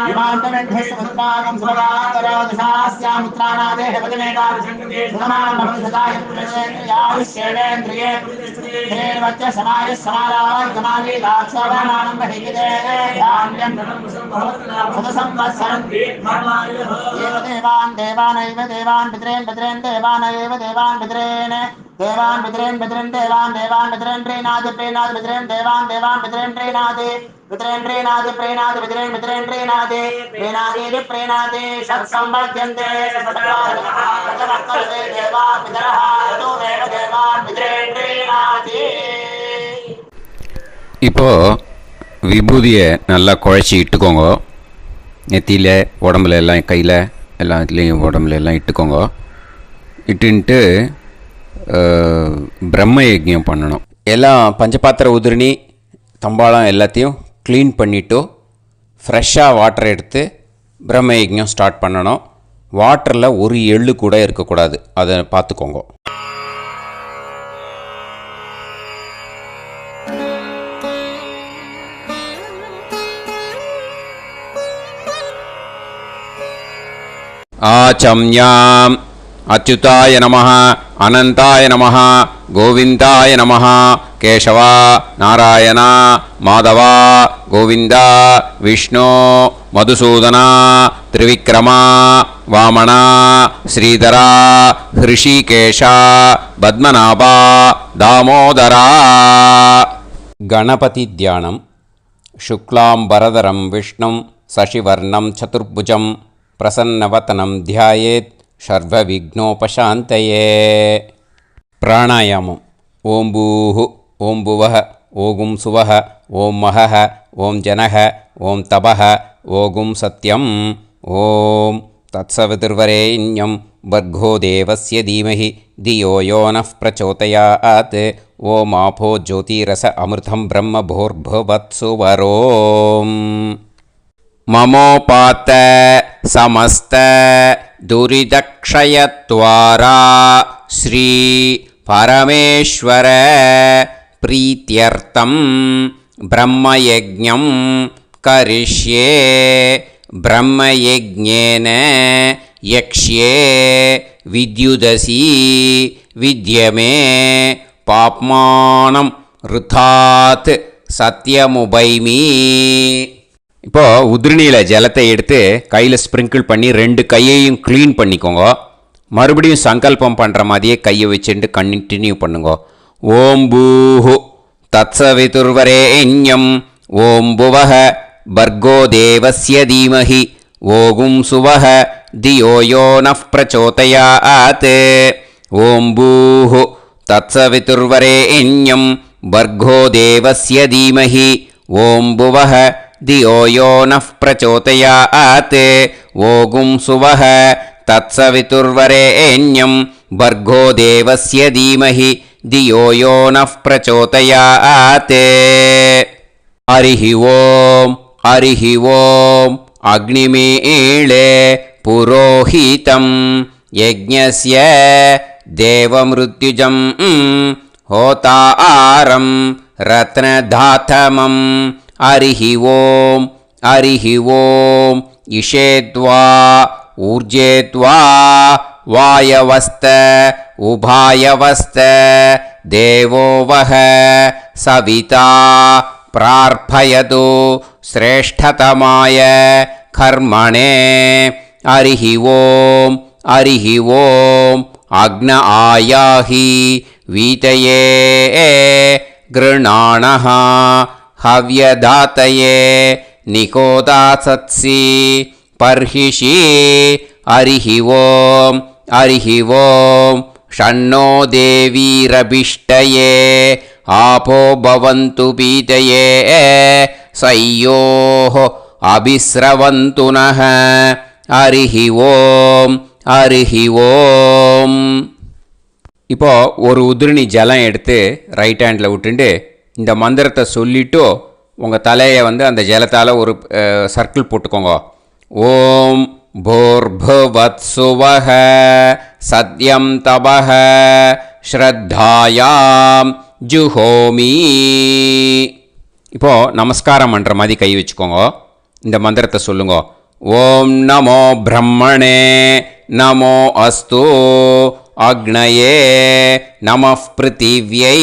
ेन्द्रं सुभगान्तरादशास्यामुत्रानादेह पदमेकाभिषङ्गते समानमभिषदायुष्येन्द्रिये वच्च समाय समाराय समागे दाक्षावानानं बहिगे धान्यं सदसंवत्सरं एव देवान् देवान् पितरेन् देवानैव देवान् पितरेन् देवान् पितरेन् पितरेन् देवान् पितरेन् प्रेणादि पितरेन् देवान् पितरेन् प्रेणादि पितरेन् प्रेणादि पितरेन् प्रेणादि प्रेणादि प्रेणादि षट्संवद्यन्ते सततमकल्पे देवा पितरः ततोमेव देवान् पितरेन् प्रेणादि. இப்போ விபூதியை நல்லா குழச்சி இட்டுக்கோங்க. நெத்தியில் உடம்புல எல்லாம் கையில் எல்லாத்துலேயும் உடம்புல எல்லாம் இட்டுக்கோங்க. இட்டுன்ட்டு பிரம்ம யஜ்ஞம் பண்ணணும். எல்லாம் பஞ்சபாத்திர உதிரணி தம்பாளம் எல்லாத்தையும் க்ளீன் பண்ணிவிட்டு ஃப்ரெஷ்ஷாக வாட்டர் எடுத்து பிரம்ம யஜ்ஞம் ஸ்டார்ட் பண்ணணும். வாட்டரில் ஒரு எள்ளு கூட இருக்கக்கூடாது. அதை பார்த்துக்கோங்க. ஆச்சம்யாம் அச்சுதாய நமஹ அனந்தாய நமஹ கோவிந்தாய நமஹ கேசவா நாராயணா மாதவா கோவிந்தா விஷ்ணு மதுசூதனா திரிவிக்ரமா வாமனா ஸ்ரீதரா ஹிருஷிகேஷா பத்மநாபா தாமோதரா. கணபதி தியானம். சுக்லாம்பரதரம் விஷ்ணும் சசிவர்ணம் சதுர்புஜம் பிரசன்னவதனம் தியாயேத் சர்வவிக்னோபசாந்தயே. பிராணாயாமம். ஓம் பூஹு ஓம் புவஹ ஓகும் சுவஹ ஓம் மஹஹ ஓம் ஜனஹ ஓம் தபஹ ஓகும் சத்யம். ஓம் தத்சவிதுர்வரேண்யம் வர்கோ தேவஸ்ய தீமஹி தியோ யோ நः பிரச்சோதயாத். ஓம் ஆபோ ஜோதிரஸ அமிர்தம் பிரம்ம பூர்புவத்சு வரோம். மமோபாத்த சமஸ்த दुरितक्षयत्वारा श्री परमेश्वर प्रीत्यर्थं ब्रह्मयज्ञं करिष्ये ब्रह्मयज्ञेन यक्ष्ये विद्युदसि विद्यमे पाप्मानं ऋथात् சத்தியமுபைமி. இப்போது உதிரணியில் ஜலத்தை எடுத்து கையில் ஸ்ப்ரிங்கிள் பண்ணி 2 கையையும் க்ளீன் பண்ணிக்கோங்க. மறுபடியும் சங்கல்பம் பண்ணுற மாதிரியே கையை வச்சுட்டு கண்டினியூ பண்ணுங்க. ஓம் பூஹு தத்சவிதுர்வரேண்யம் ஓம் புவஹ பர்கோ தேவஸ்ய தீமஹி ஓகும் சுவஹ தியோ யோ நஃப் பிரச்சோதயாத். ஓம் பூஹு தத்சவிதுர்வரேண்யம் भर्गो देवस्य धीमहि ॐ भुवः धियो यो नः प्रचोदयात्. ओगुं सुवः तत्सवितुर्वरेण्यं भर्गो देवस्य धीमहि धियो यो नः प्रचोदयात्. हरिः ॐ अग्निमीळे पुरोहितं यज्ञस्य देवमृत्युजम् होतारं रत्नधातमं. हरिः ॐ इषेद्वा ऊर्जेद्वा वायवस्त उभायवस्त देवो वः सविता प्रार्पयतु श्रेष्ठतमाय कर्मणे. हरिः ॐ अग्न आयाहि वीतये गृणाणः हव्यदातये निकोदासत्सि पर्हिषि. हरिः ॐ षण्णो देवीरभिष्टये आपो भवन्तु पीतये सयोः अभिस्रवन्तु नः. हरिः ॐ. இப்போது ஒரு உதிரணி ஜலம் எடுத்து ரைட் ஹேண்டில் விட்டுண்டு இந்த மந்திரத்தை சொல்லிவிட்டு உங்கள் தலையை அந்த ஜலத்தால் ஒரு சர்க்கிள் போட்டுக்கோங்க. ஓம் भूर्भुवत्सुवः सत्यं तपः ஸ்ரத்தாயாம் ஜுஹோமி. இப்போது நமஸ்காரம் பண்ணுற மாதிரி கை வச்சுக்கோங்க. இந்த மந்திரத்தை சொல்லுங்க. ஓம் நமோ பிரம்மணே நமோ அஸ்து அக்னயே நமः பிருத்திவ்யை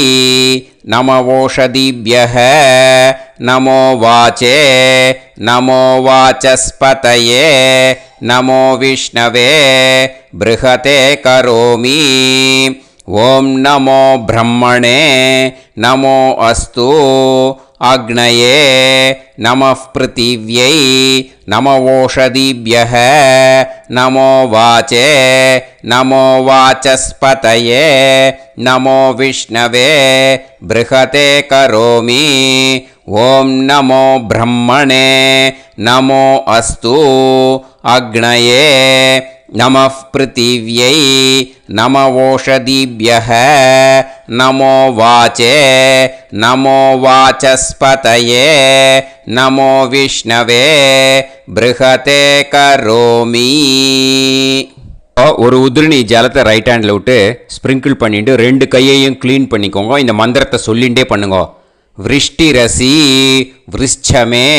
நமவோஷதிभ्यः நமோ வாச்சே நமோ வாசஸ்பதயே நமோ விஷ்ணவே ப்ருஹதே கரோமி. ஓம் நமோ பிரம்மணே நமோ அஸ்து அக்னயே நமः பிருத்திவ்யை நமவோஷதிभ्यः நமோ வாச்சே நமோ வாசஸ்பதயே நமோ விஷ்ணவே ப்ருஹதே கரோமி. ஓம் நமோ பிரம்மணே நமோ அஸ்து அக்னயே நமः பிருத்திவ்யை நமவோஷதிभ्यः நமோ வாச்சே நமோ வாசஸ்பதயே நமோ விஷ்ணவே ப்ருஹதே கரோமி. ஒரு உதிரணி ஜலத்தை ரைட் ஹேண்டில் விட்டு ஸ்ப்ரிங்கிள் பண்ணிட்டு 2 கையையும் க்ளீன் பண்ணிக்கோங்க. இந்த மந்திரத்தை சொல்லிகிட்டே பண்ணுங்க. விருஷ்டிரசி விருஷ்சமே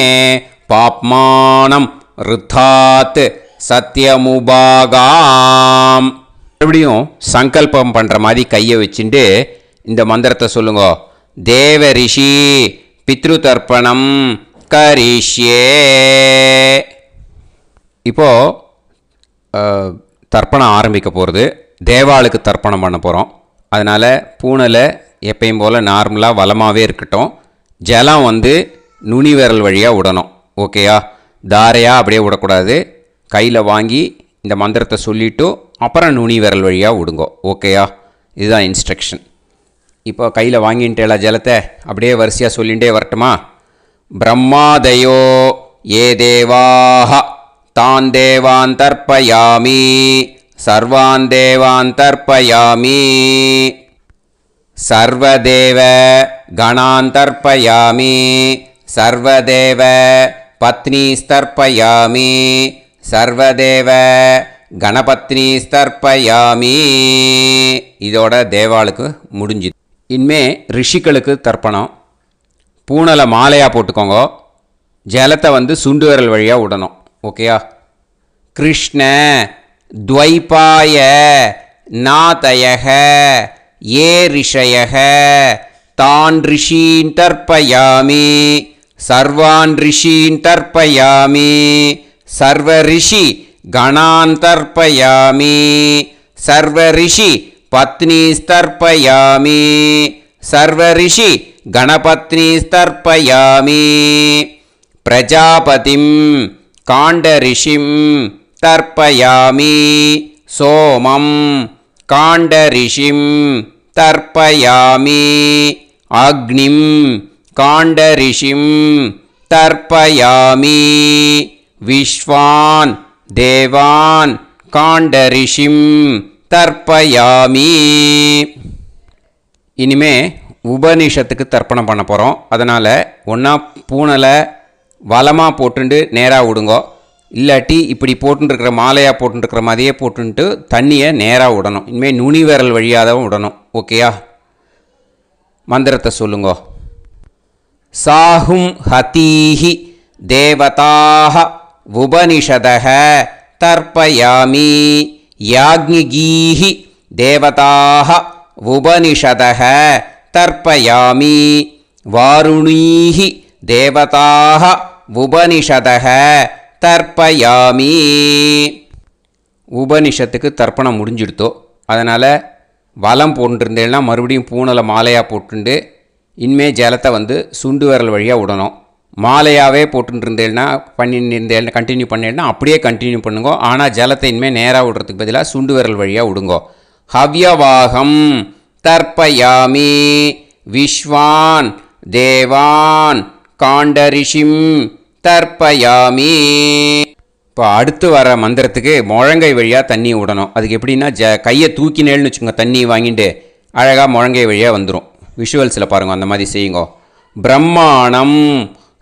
பாப்மானம் ருத்தாத் சத்யமுபாகாம். மறுபடியும் சங்கல்பம் பண்ணுற மாதிரி கையை வச்சுட்டு இந்த மந்திரத்தை சொல்லுங்க. தேவ ரிஷி பித்ரு தர்ப்பணம் கரிஷ்யே. இப்போது தர்ப்பணம் ஆரம்பிக்க போகிறது. தேவாளுக்கு தர்ப்பணம் பண்ண போகிறோம். அதனால் பூனையில் எப்பயும் போல் நார்மலாக வளமாகவே இருக்கட்டும். ஜலம் நுனி விரல் வழியாக விடணும். ஓகேயா? தாரையாக அப்படியே விடக்கூடாது. கையில் வாங்கி இந்த மந்திரத்தை சொல்லிவிட்டு அப்புறம் நுனி விரல் வழியாக விடுங்கோ. ஓகேயா? இதுதான் இன்ஸ்ட்ரக்ஷன். இப்போ கையில் வாங்கிட்டேல ஜலத்தை அப்படியே வரிசையாக சொல்லிகிட்டே வரட்டுமா? பிரம்மாதயோ ஏ தேவாஹ தான் தேவான் தர்ப்பயாமி சர்வான் தேவான் தர்ப்பயாமி சர்வதேவ கணான் தர்ப்பயாமி சர்வதேவ பத்னீஸ்தர்ப்பயாமி சர்வதேவ கணபத்னி தர்ப்பயாமி. இதோட தேவாளுக்கு முடிஞ்சுது. இனிமே ரிஷிகளுக்கு தர்ப்பணம். பூனலை மாலையாக போட்டுக்கோங்க. ஜலத்தை வந்து சுண்டு விரல் வழியாக விடணும். ஓகேயா? கிருஷ்ண துவைபாய நாதயக ஏ ரிஷயக தான் ரிஷீன் தர்ப்பயாமி சர்வான் ரிஷீன் தர்ப்பயாமி சர்வ ரிஷி கணான் தர்ப்பயாமி சர்வ ரிஷி பத்னி தர்ப்பயாமி சர்வ ரிஷி கணபத்னி தர்ப்பயாமி பிரஜாபதிம் காண்டரிஷிம் தர்ப்பயாமி சோமம் காண்டரிஷிம் தர்ப்பயாமி அக்னிம் காண்டரிஷிம் தர்ப்பயாமி விஸ்வான் தேவான் காண்டரிஷிம் தர்ப்பயாமி. இனிமே உபனிஷத்துக்கு தர்ப்பணம் பண்ண போகிறோம். அதனால் ஒன்றா பூனலை வலமாக போட்டுண்டு நேராக விடுங்கோ. இல்லாட்டி இப்படி போட்டுருக்கிற மாலையாக போட்டுருக்கிற மாதிரியே போட்டுன்ட்டு தண்ணியை நேராக விடணும். இனிமேல் நுனி விரல் வழியாக தான் விடணும். ஓகேயா? மந்திரத்தை சொல்லுங்கோ. சாஹும் ஹதீஹி தேவதாக உபனிஷதக தர்ப்பயாமி யாக்ஞிகீஹி தேவதாக உபனிஷதக தர்ப்பயாமி வாருணீஹி தேவதாக உபனிஷதக தர்ப்பயாமி. உபனிஷத்துக்கு தர்ப்பணம் முடிஞ்சிடுத்தோ. அதனால் வலம் போட்டுருந்தேன்னா மறுபடியும் பூனலை மாலையாக போட்டுண்டு இனிமே ஜலத்தை வந்து சுண்டு விரல் வழியாக விடணும். மாலையாகவே போட்டுருந்தேன்னா பண்ணியிருந்தேன் கண்டினியூ பண்ணேன்னா அப்படியே கண்டினியூ பண்ணுங்க. ஆனால் ஜலத்தை இனிமேல் நேராக விடுறதுக்கு பதிலாக சுண்டு விரல் வழியாக விடுங்கோ. ஹவ்யவாகம் தர்ப்பயாமி விஸ்வான் தேவான் காண்டரிஷிம் தர்ப்பயாமி. இப்போ அடுத்து வர மந்திரத்துக்கு முழங்கை வழியாக தண்ணி விடணும். அதுக்கு எப்படின்னா கையை தூக்கினேன்னு வச்சுக்கோங்க, தண்ணி வாங்கிட்டு அழகாக முழங்கை வழியாக வந்துடும். விஷுவல்ஸில் பாருங்கள், அந்த மாதிரி செய்யுங்க. பிரம்மாணம்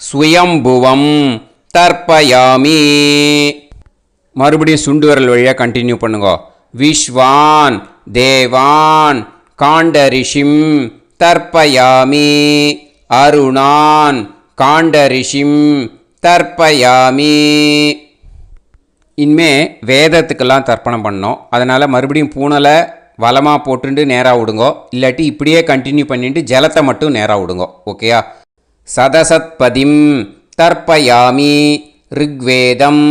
சுயம்புவம் தர்ப்பயாமி. மறுபடியும் சுண்டு விரல் வழியாக கண்டினியூ பண்ணுங்க. விஸ்வான் தேவான் காண்டரிஷிம் தர்ப்பயாமி அருணான் காண்டரிஷிம் தர்ப்பயாமி. இனிமே வேதத்துக்கெல்லாம் தர்ப்பணம் பண்ணோம். அதனால் மறுபடியும் பூனலை வலமாக போட்டுட்டு நேராக விடுங்கோ. இல்லாட்டி இப்படியே கண்டினியூ பண்ணிட்டு ஜலத்தை மட்டும் நேராக விடுங்கோ. ஓகேயா? சதசத்பதிம் தர்ப்பயாமி ரிக்வேதம்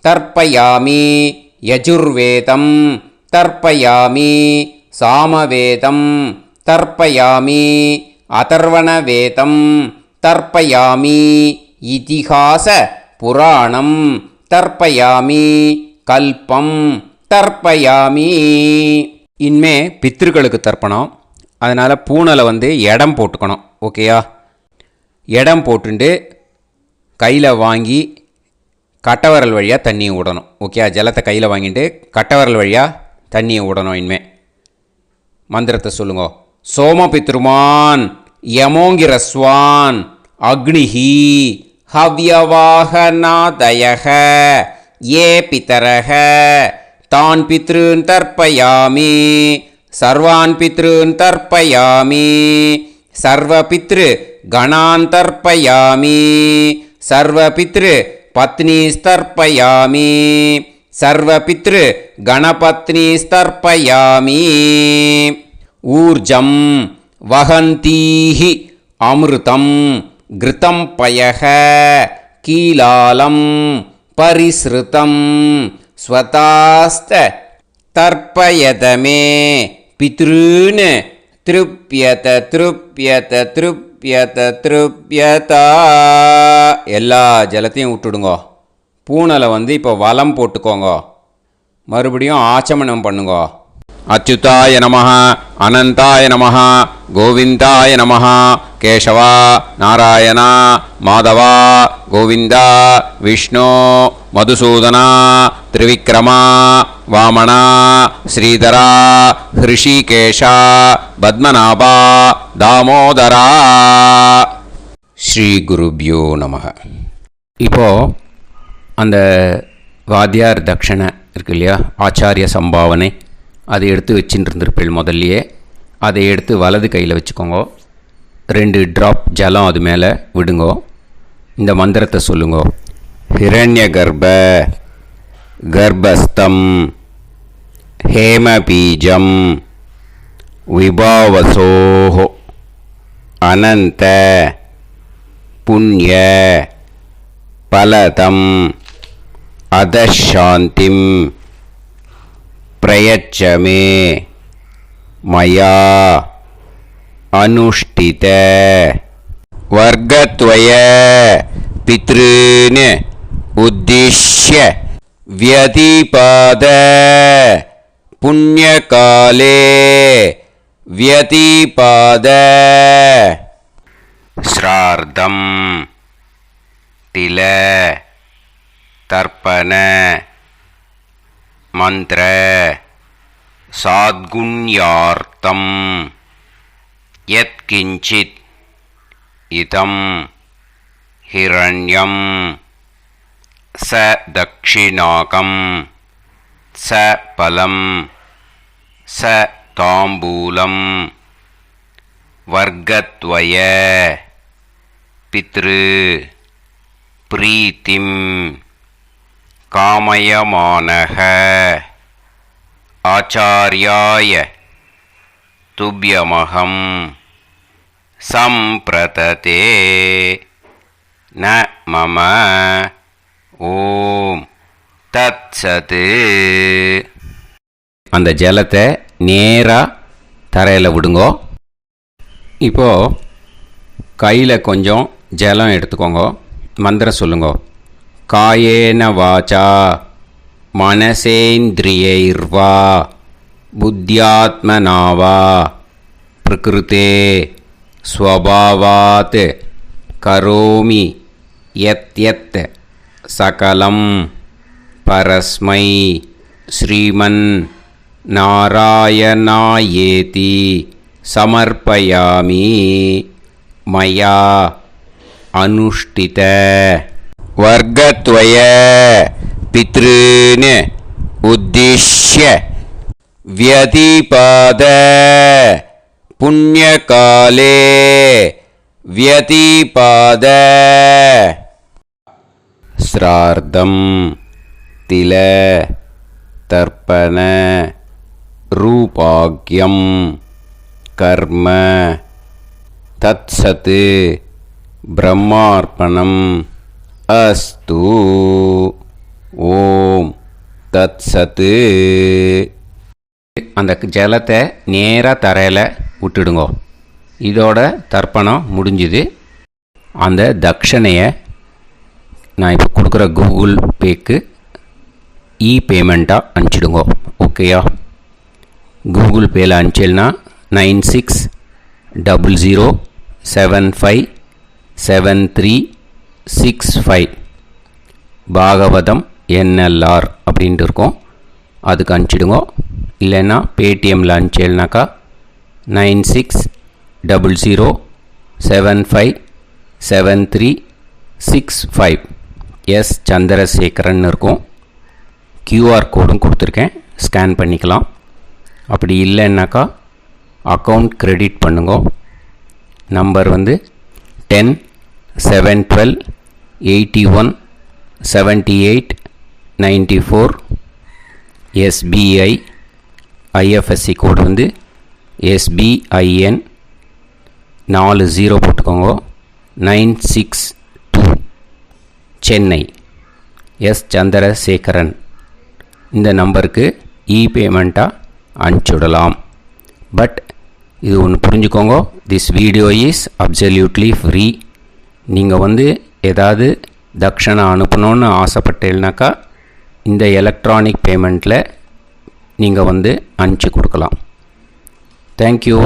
தர்ப்பயாமி யஜுர்வேதம் தர்ப்பயாமி சாமவேதம் தர்ப்பயாமி அதர்வணவேதம் தர்ப்பயாமி இதிஹாச புராணம் தர்ப்பயாமி கல்பம் தர்ப்பயாமி. இனிமே பித்ருக்களுக்கு தர்ப்பணம். அதனால் பூனலை வந்து இடம் போட்டுக்கணும். ஓகேயா? இடம் போட்டுண்டு கையில் வாங்கி கட்டவரல் வழியாக தண்ணியை விடணும். ஓகே? ஜலத்தை கையில் வாங்கிட்டு கட்டவரல் வழியாக தண்ணியை விடணும். இனிமே மந்திரத்தை சொல்லுங்க. சோமபித்ருமான் யமோங்கிரஸ்வான் அக்னிஹி ஹவ்யவாகநாதயக ஏ பிதரக தான் பித்ருன் தர்ப்பயாமி சர்வான் பித்ருன் தர்ப்பயாமி சர்வபித்ரு கணான் தர்ப்பயாமி சர்வபித்ரு பத்னி தர்ப்பயாமி சர்வபித்ரு கணபத்னி தர்ப்பயாமி. ஊர்ஜம் வஹந்தீஹி அமிர்தம் கிருதம் பயக கீலாலம் பரிஸ்ருதம் ஸ்வதாஸ்த தர்ப்பயதமே பித்ருன் திருப்யத திருப்யத திருப்யத திருப்யதா. எல்லா ஜலத்தையும் விட்டுடுங்கோ. பூனலை வந்து இப்போ வலம் போட்டுக்கோங்க. மறுபடியும் ஆச்சமனம் பண்ணுங்க. அச்சுதாய நமஹ அனந்தாய நமஹ கோவிந்தாய நமஹ கேசவா நாராயணா மாதவா கோவிந்தா விஷ்ணு மதுசூதனா திரிவிக்ரமா வாமனா ஸ்ரீதரா ஹிருஷிகேஷா பத்மநாபா தாமோதரா. ஸ்ரீ குருப்யோ நமஹ. இப்போது அந்த வாத்தியார் தட்சணை இருக்கு இல்லையா, ஆச்சாரிய சம்பாவனை, அதை எடுத்து வச்சுட்டு இருந்திருப்பேள் முதல்லையே. அதை எடுத்து வலது கையில் வச்சுக்கோங்க. 2 ட்ராப் ஜலம் அது மேலே விடுங்கோ. இந்த மந்திரத்தை சொல்லுங்கோ. ஹிரண்ய கர்ப்ப கர்ப்பஸ்தம் ஹேமபீஜம் விபாவசோஹோ அனந்த புண்ணிய பலதம் அதசாந்திம் பிரயச்சமே மயா அனுஷ்டித வர்க்கத்வய பித்ருன் உத்திஷ்ய வியதிபாத புண்ணியகாலே வியதிபாத ஸ்ரார்த்தம் தில தர்ப்பண மந்திர சாத்குண்யார்த்தம் யத்கிஞ்சித் இதம் ஹிரண்யம் ச தக்ஷிணாகம் ச பலம் ச தாம்பூலம் வர்க்கத்வய பித்ரு பிரீத்திம் காமயமானஹ ஆச்சார்யாய துப்யமஹம் சம்பிரததே ந மம ஓம் தத்சத். அந்த ஜலத்தை நேராக தரையில் விடுங்கோ. இப்போது கையில் கொஞ்சம் ஜலம் எடுத்துக்கோங்க. மந்திரம் சொல்லுங்க. காயேன வாச்சா மனசேந்திரியைர்வா புத்தியாத்மனாவா பிரகிருதே ஸ்வபாவாத் கரோமி யத் யத் சகலம் பரஸ்மை ஸ்ரீமன் நாராயணாயேதி சமர்ப்பயாமி மயா அனுஷ்டித வர்க்கத்வய பித்ருன் உத்திஷ்ய வியதிபாத புண்ணியகாலே வியதிபாத ஸ்ரார்த்தம் தில தர்ப்பண ரூபாக்யம் கர்ம தத்சத் பிரம்மார்ப்பணம் அஸ்து. ஓம் தத்சத். அந்த ஜலத்தை நேராக தரையில் விட்டுடுங்கோ. இதோட தர்ப்பணம் முடிஞ்சுது. அந்த தட்சணையை நான் இப்போ கொடுக்குற கூகுள் பேக்கு பேமெண்ட்டாக அனுப்பிச்சிடுங்கோ. ஓகேயா? கூகுள் பேயில் அனுப்பிச்சில்னா 9600757365 பாகவதம் NLR அப்படின்ட்டு இருக்கோம். அதுக்கு அனுப்பிச்சிடுங்கோ. இல்லைன்னா பேடிஎம்மில் அனுப்பிச்சேல்னாக்கா 9600757365 எஸ் சந்திரசேகரன் இருக்கும். QR கோடும் கொடுத்துருக்கேன், ஸ்கேன் பண்ணிக்கலாம். அப்படி இல்லைன்னாக்கா அக்கௌண்ட் கிரெடிட் பண்ணுங்க. நம்பர் வந்து 10-7-12-81-78-94. SBI IFSC கோடு வந்து SBIN 40 போட்டுக்கோங்க. 962 சென்னை. எஸ் சந்திரசேகரன். இந்த நம்பருக்கு பேமெண்ட்டாக அனுப்பிச்சுடலாம். பட் இது ஒன்று புரிஞ்சுக்கோங்க, this video is absolutely free. நீங்கள் வந்து ஏதாவது தட்சணை அனுப்பணுன்னு ஆசைப்பட்டேன்னாக்கா இந்த எலக்ட்ரானிக் பேமெண்ட்டில் நீங்கள் வந்து அனுப்பிச்சி கொடுக்கலாம். தேங்க்யூ.